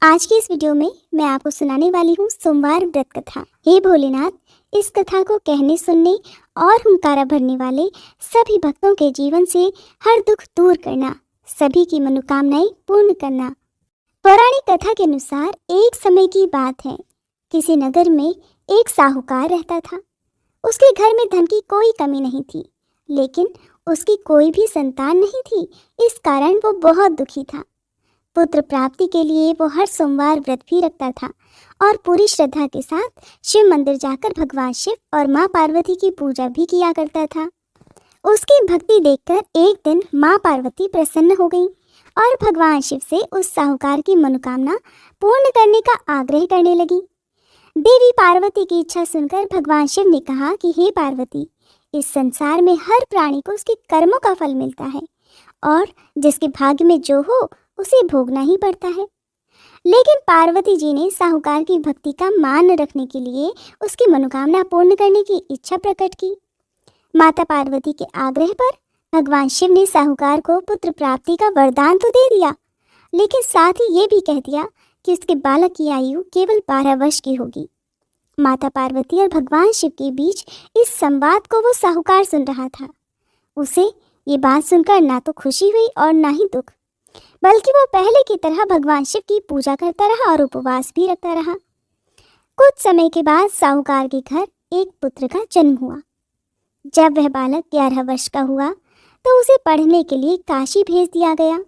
आज की इस वीडियो में मैं आपको सुनाने वाली हूँ सोमवार व्रत कथा। हे भोलेनाथ, इस कथा को कहने सुनने और हुंकारा भरने वाले सभी भक्तों के जीवन से हर दुख दूर करना, सभी की मनोकामनाएं पूर्ण करना। पौराणिक कथा के अनुसार एक समय की बात है, किसी नगर में एक साहूकार रहता था। उसके घर में धन की कोई कमी नहीं थी, लेकिन उसकी कोई भी संतान नहीं थी। इस कारण वो बहुत दुखी था। पुत्र प्राप्ति के लिए वो हर सोमवार व्रत भी रखता था और पूरी श्रद्धा के साथ शिव मंदिर जाकर भगवान शिव और माँ पार्वती की पूजा भी किया करता था। उसकी भक्ति देखकर एक दिन माँ पार्वती प्रसन्न हो गई और भगवान शिव से उस साहूकार की मनोकामना पूर्ण करने का आग्रह करने लगी। देवी पार्वती की इच्छा सुनकर भगवान शिव ने कहा कि हे पार्वती, इस संसार में हर प्राणी को उसके कर्मों का फल मिलता है और जिसके भाग्य में जो हो उसे भोगना ही पड़ता है। लेकिन पार्वती जी ने साहूकार की भक्ति का मान रखने के लिए उसकी मनोकामना पूर्ण करने की इच्छा प्रकट की। माता पार्वती के आग्रह पर भगवान शिव ने साहूकार को पुत्र प्राप्ति का वरदान तो दे दिया, लेकिन साथ ही ये भी कह दिया कि उसके बालक की आयु केवल 12 वर्ष की होगी। माता पार्वती और भगवान शिव के बीच इस संवाद को वो साहूकार सुन रहा था। उसे ये बात सुनकर ना तो खुशी हुई और ना ही दुख, बल्कि वो पहले की तरह भगवान शिव की पूजा करता रहा और उपवास भी रखता रहा। कुछ समय के बाद साहूकार के घर एक पुत्र का जन्म हुआ। जब वह बालक 11 वर्ष का हुआ तो उसे पढ़ने के लिए काशी भेज दिया गया।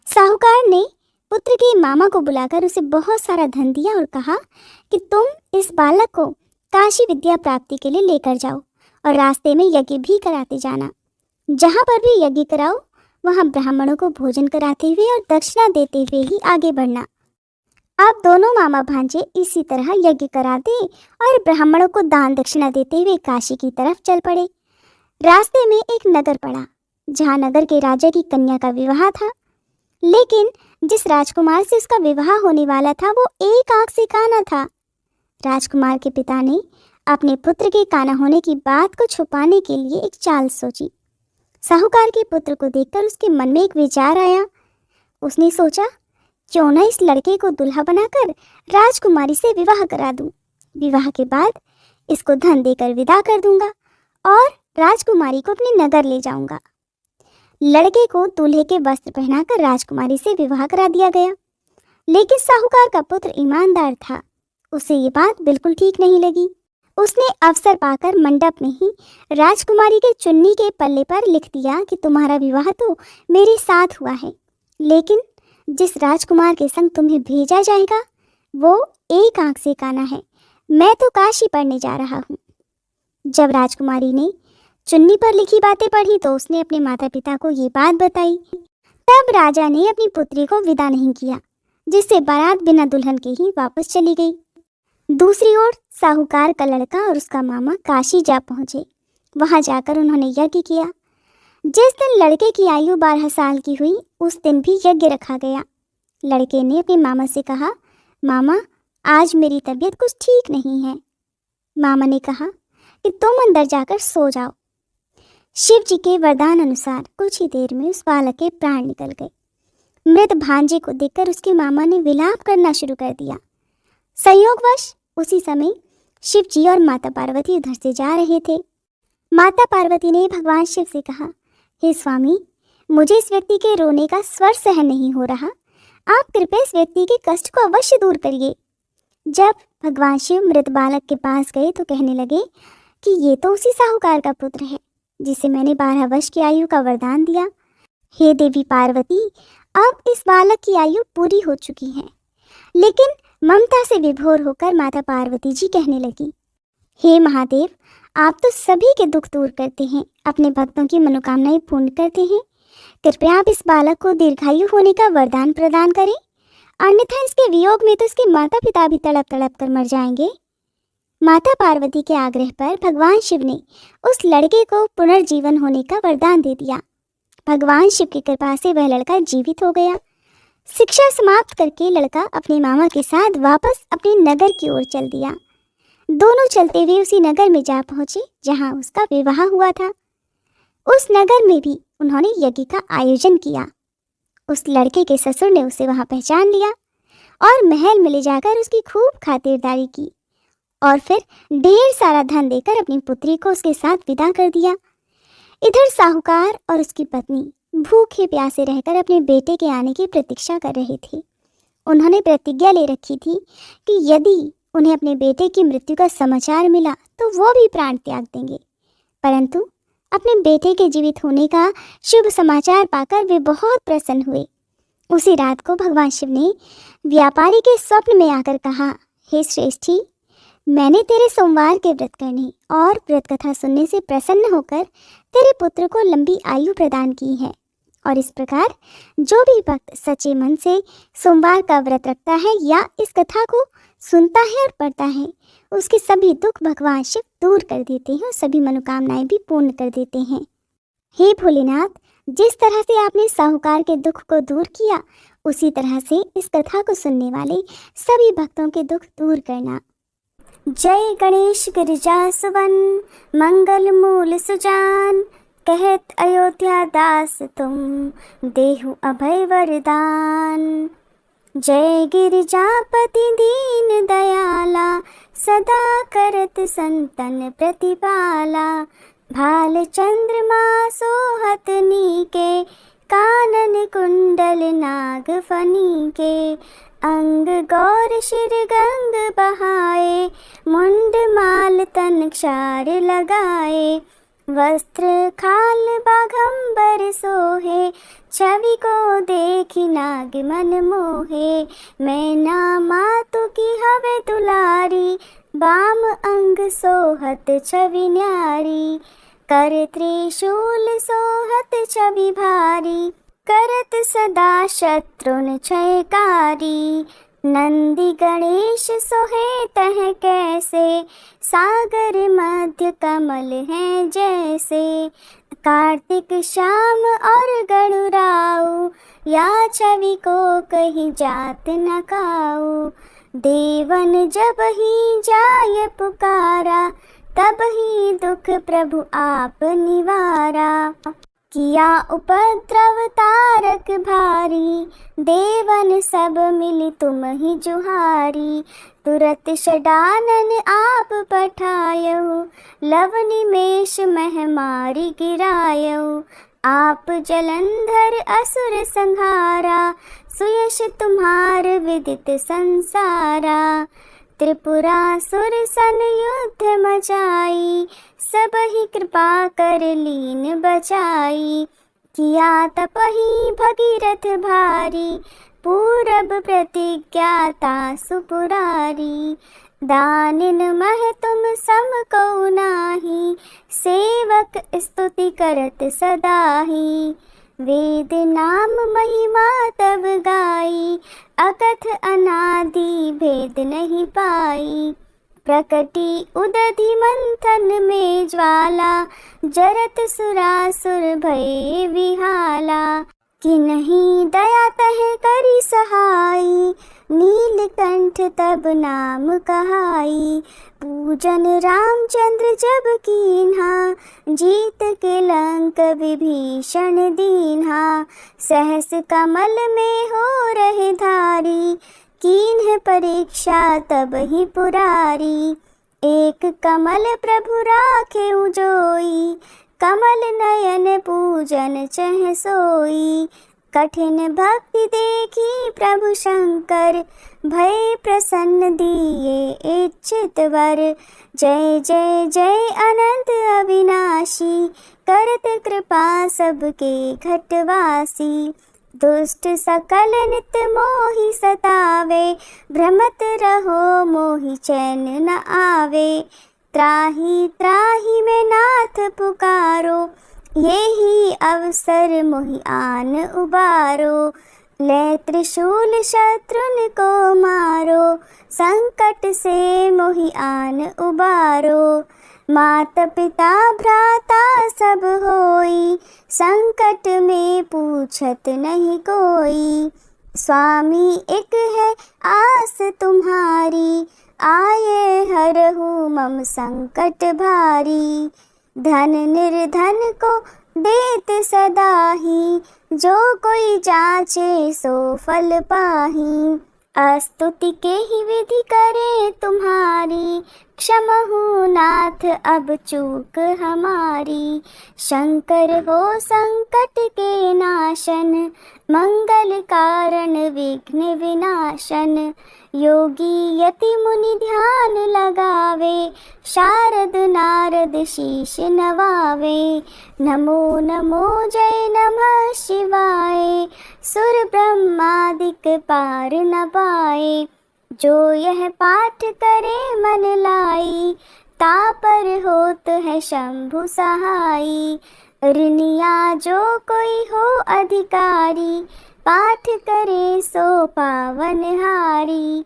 साहूकार ने पुत्र के मामा को बुलाकर उसे बहुत सारा धन दिया और कहा कि तुम इस बालक को काशी विद्या प्राप्ति के लिए लेकर जाओ और रास्ते में यज्ञ भी कराते जाना। जहाँ पर भी यज्ञ कराओ वहाँ ब्राह्मणों को भोजन कराते हुए और दक्षिणा देते हुए ही आगे बढ़ना। आप दोनों मामा भांजे इसी तरह यज्ञ कराते और ब्राह्मणों को दान दक्षिणा देते हुए काशी की तरफ चल पड़े। रास्ते में एक नगर पड़ा, जहाँ नगर के राजा की कन्या का विवाह था। लेकिन जिस राजकुमार से उसका विवाह होने वाला था वो एक आंख से काना था। राजकुमार के पिता ने अपने पुत्र के काना होने की बात को छुपाने के लिए एक चाल सोची। साहूकार के पुत्र को देखकर उसके मन में एक विचार आया। उसने सोचा, क्यों न इस लड़के को दुल्हा बनाकर राजकुमारी से विवाह करा दूं। विवाह के बाद इसको धन देकर विदा कर दूंगा और राजकुमारी को अपने नगर ले जाऊंगा। लड़के को दूल्हे के वस्त्र पहनाकर राजकुमारी से विवाह करा दिया गया। लेकिन साहूकार का पुत्र ईमानदार था, उसे ये बात बिल्कुल ठीक नहीं लगी। उसने अवसर पाकर मंडप में ही राजकुमारी के चुन्नी के पल्ले पर लिख दिया कि तुम्हारा विवाह तो मेरे साथ हुआ है, लेकिन जिस राजकुमार के संग तुम्हें भेजा जाएगा वो एक आंख से काना है। मैं तो काशी पढ़ने जा रहा हूँ। जब राजकुमारी ने चुन्नी पर लिखी बातें पढ़ी तो उसने अपने माता पिता को ये बात बताई। तब राजा ने अपनी पुत्री को विदा नहीं किया, जिससे बारात बिना दुल्हन के ही वापस चली गई। दूसरी ओर साहूकार का लड़का और उसका मामा काशी जा पहुंचे। वहां जाकर उन्होंने यज्ञ किया। जिस दिन लड़के की आयु 12 साल की हुई उस दिन भी यज्ञ रखा गया। लड़के ने अपने मामा से कहा, मामा, आज मेरी तबीयत कुछ ठीक नहीं है। मामा ने कहा कि तुम अंदर जाकर सो जाओ। शिव जी के वरदान अनुसार कुछ ही देर में उस बालक के प्राण निकल गए। मृत भांजे को देखकर उसके मामा ने विलाप करना शुरू कर दिया। संयोगवश उसी समय शिव जी और माता पार्वती उधर से जा रहे थे। माता पार्वती ने भगवान शिव से कहा, हे स्वामी, मुझे इस व्यक्ति के रोने का स्वर सहन नहीं हो रहा। आप कृपया इस व्यक्ति के कष्ट को अवश्य दूर करिए। जब भगवान शिव मृत बालक के पास गए तो कहने लगे कि ये तो उसी साहूकार का पुत्र है जिसे मैंने 12 वर्ष की आयु का वरदान दिया। हे देवी पार्वती, अब इस बालक की आयु पूरी हो चुकी है। लेकिन ममता से विभोर होकर माता पार्वती जी कहने लगी, हे महादेव, आप तो सभी के दुख दूर करते हैं, अपने भक्तों की मनोकामनाएं पूर्ण करते हैं। कृपया आप इस बालक को दीर्घायु होने का वरदान प्रदान करें, अन्यथा इसके वियोग में तो इसके माता पिता भी तड़प तड़प कर मर जाएंगे। माता पार्वती के आग्रह पर भगवान शिव ने उस लड़के को पुनर्जीवन होने का वरदान दे दिया। भगवान शिव की कृपा से वह लड़का जीवित हो गया। शिक्षा समाप्त करके लड़का अपने मामा के साथ वापस अपने नगर की ओर चल दिया। दोनों चलते हुए उसी नगर में जा पहुंचे जहां उसका विवाह हुआ था। उस नगर में भी उन्होंने यज्ञ का आयोजन किया। उस लड़के के ससुर ने उसे वहां पहचान लिया और महल में ले जाकर उसकी खूब खातिरदारी की और फिर ढेर सारा धन देकर अपनी पुत्री को उसके साथ विदा कर दिया। इधर साहूकार और उसकी पत्नी भूखे प्यासे रहकर अपने बेटे के आने की प्रतीक्षा कर रहे थे। उन्होंने प्रतिज्ञा ले रखी थी कि यदि उन्हें अपने बेटे की मृत्यु का समाचार मिला तो वो भी प्राण त्याग देंगे। परंतु अपने बेटे के जीवित होने का शुभ समाचार पाकर वे बहुत प्रसन्न हुए। उसी रात को भगवान शिव ने व्यापारी के स्वप्न में आकर कहा, हे श्रेष्ठी, मैंने तेरे सोमवार के व्रत करने और व्रत कथा सुनने से प्रसन्न होकर तेरे पुत्र को लंबी आयु प्रदान की है। और इस प्रकार जो भी भक्त सच्चे मन से सोमवार का व्रत रखता है या इस कथा को सुनता है और पढ़ता है, उसके सभी दुख भगवान शिव दूर कर देते हैं और सभी मनोकामनाएं भी पूर्ण कर देते हैं। हे भोलेनाथ, जिस तरह से आपने साहूकार के दुख को दूर किया, उसी तरह से इस कथा को सुनने वाले सभी भक्तों के दुख दूर करना। जय गणेश गिरिजा सुवन, मंगल मूल सुजान, कहत अयोध्या दास तुम, देहु अभय वरदान। जय गिरिजापति दीन दयाला, सदा करत संतन प्रतिपाला। भाल चंद्रमा सोहत नीके, कानन कुंडल नाग फनी के। अंग गौर शिर गंग बहाए, मुंड माल तन क्षार लगाए। वस्त्र खाल बाघंबर सोहे, छवि को देखी नाग मन मोहे। मैना मातु की हवे दुलारी, बाम अंग सोहत छवि न्यारी। कर त्रिशूल सोहत छवि भारी, करत सदा शत्रुन क्षयकारी। नंदी गणेश सोहे तह कैसे, सागर मध्य कमल है जैसे। कार्तिक श्याम और गणुराऊ, या छवि को कहीं जात न काऊ। देवन जब ही जाय पुकारा, तब ही दुख प्रभु आप निवारा। किया उपद्रव तारक भारी, देवन सब मिली तुम ही जुहारी। तुरत षडानन आप पठायऊ, लव निमेष मह मारी गिरायऊ। आप जलंधर असुर संहारा, सुयश तुम्हार विदित संसारा। त्रिपुरासुर सन युद्ध मचाई, सब ही कृपा कर लीन बचाई। किया तपहि भगीरथ भारी, पूरब प्रतिज्ञाता सुपुरारी। दानिन मह तुम सम को नाही, सेवक स्तुति करत सदाही। वेद नाम महिमा तब गाई, अकथ अनादि भेद नहीं पाई। प्रकटी उदधि मंथन में ज्वाला, जरत सुरासुर भय विहाला। कि नहीं दया तह करी सहाई, नीलकंठ तब नाम कहाई। पूजन रामचंद्र जब कीन्हा, जीत के लंक विभीषण दीन्हा। सहस कमल में हो रहे धारी, कीन्ह परीक्षा तब ही पुरारी। एक कमल प्रभु राखे उजोई, कमल नयन पूजन चह सोई। कठिन भक्ति देखी प्रभु शंकर, भय प्रसन्न दिए इच्छित वर। जय जय जय अनंत अविनाशी, करत कृपा सबके घटवासी। दुष्ट सकल नित मोहि सतावे, भ्रमत रहो मोहि चैन न आवे। त्राहि त्राहि में नाथ पुकारो, यही अवसर मोहि आन उबारो। ले त्रिशूल शत्रुन को मारो, संकट से मोहि आन उबारो। मात पिता भ्राता सब होई, संकट में पूछत नहीं कोई। स्वामी एक है आस तुम्हारी, आये हरहु मम संकट भारी। धन निर्धन को देत सदा ही, जो कोई जाचे सो फल पाही। स्तुति के ही विधि करे तुम्हारी, क्षमहु नाथ अब चूक हमारी। शंकर हो संकट के नाशन, मंगल कारण विघ्न विनाशन। योगी यति मुनि ध्यान लगावे, शारद नारद शीश नवावे। नमो नमो जय नमः शिवाय, सुर ब्रह्मादिक पार न पाए। जो यह पाठ करे मन लाई, तापर होत है शंभु सहाई। ऋणिया जो कोई हो अधिकारी, पाठ करे सो पावन हारी।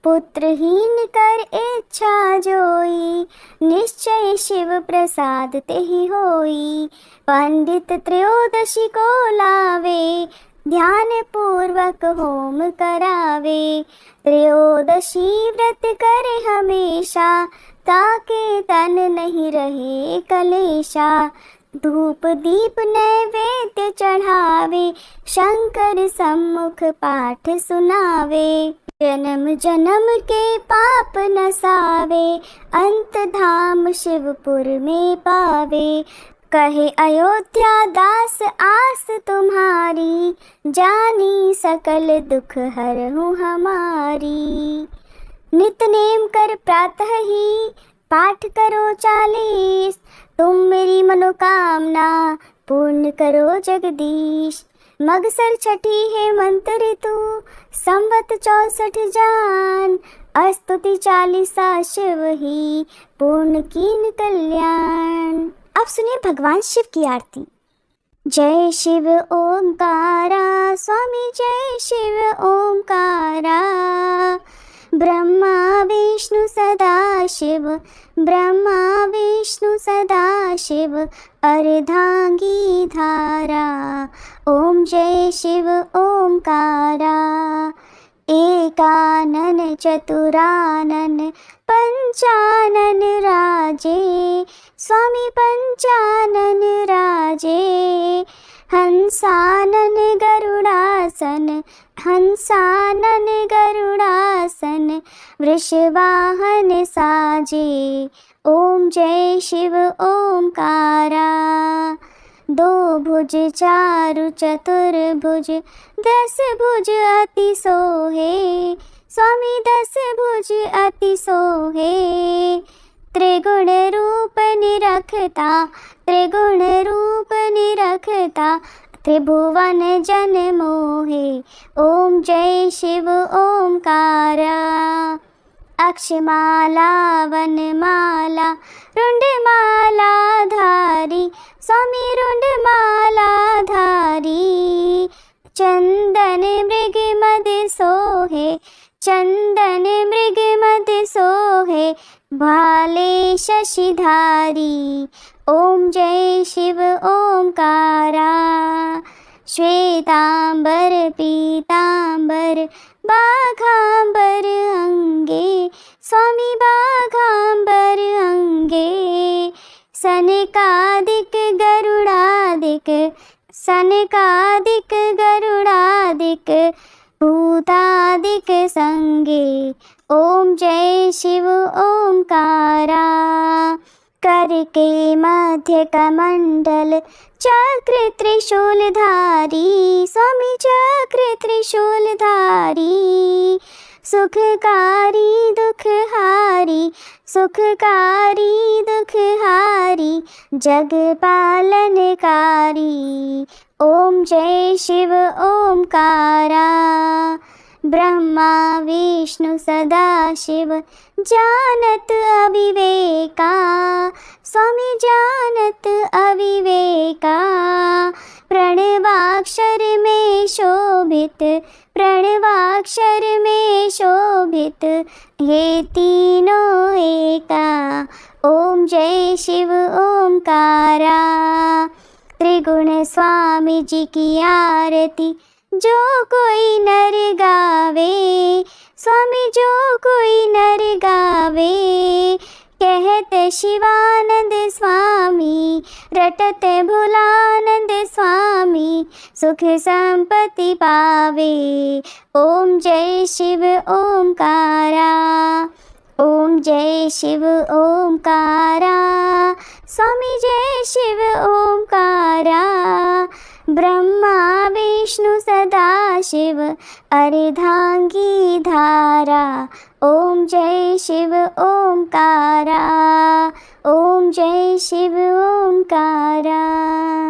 पुत्रहीन कर इच्छा जोई, निश्चय शिव प्रसाद तेहि होई। पंडित त्रयोदशी को लावे, ध्यान पूर्वक होम करावे। त्रयोदशी व्रत करे हमेशा, ताके तन नहीं रहे कलेशा। धूप दीप नैवेद्य चढ़ावे, शंकर सम्मुख पाठ सुनावे। जन्म जन्म के पाप नसावे, अंत धाम शिवपुर में पावे। कहे अयोध्या दास आस तुम्हारी, जानी सकल दुख हरहु हमारी। नित नेम कर प्रातः ही, पाठ करो 40। तुम मेरी मनोकामना पूर्ण करो जगदीश। मगसर छठी है मंत्र ऋतु, संवत 64 जान। स्तुति 40 शिव ही, पूर्ण कीन कल्याण। अब सुनिए भगवान शिव की आरती। जय शिव ओंकारा, स्वामी जय शिव ओंकारा। ब्रह्मा विष्णु सदा शिव, ब्रह्मा विष्णु सदा शिव, अर्धांगी धारा। ओम जय शिव ओंकारा। एकानन चतुरानन पंचानन राजे, स्वामी पंचानन राजे। हंसानन गरुड़ासन, हंसानन गरुड़ासन, वृषवाहन साजे। ओम जय शिव ओंकारा। दो भुज चारु चतुर्भुज, 10 भुज अति सोहे, स्वामी 10 भुज अति सोहे। त्रिगुण रूप निरखता, त्रिगुण रूप निरखता, त्रिभुवन जन मोहे। ओम जय शिव ओंकारा। अक्षमाला वनमाला, रुंडमाला धारी, स्वामी रुंडमाला धारी। चंदन मृग मद सोहे, चंदन मृग मद सोहे, भाले शशिधारी। ओम जय शिव ओंकारा। श्वेतांबर पीतांबर, बाघांबर अंगे, स्वामी बाघांबर अंगे। सनकादिक गरुड़ादिक, सनकादिक गरुड़ादिक, भूतादिक संगे। ओम जय शिव ओंकारा। करके मध्य कमंडल, चक्र त्रिशूलधारी, स्वामी चक्र त्रिशूलधारी। सुखकारी दुखहारी, सुखकारी दुखहारी, जग पालनकारी। ओम जय शिव ओंकारा। ब्रह्मा विष्णु सदा शिव, जानत अविवेका, स्वामी जानत अविवेका। प्रणवाक्षर में शोभित, प्रणवाक्षर में शोभित, ये तीनों एका। ओम जय शिव ओंकारा। त्रिगुण स्वामी जी की आरती, जो कोई नर गावे, स्वामी जो कोई नर गावे। कहते शिवानंद स्वामी, रटते भोलानंद स्वामी, सुख संपत्ति पावे। ओम जय शिव ओमकारा, ओम जय शिव ओमकारा, स्वामी जय शिव ओमकारा। ब्रह्मा विष्णु सदा शिव, अर्धांगी धारा। ओम जय शिव ओमकारा, ओम जय शिव ओमकारा।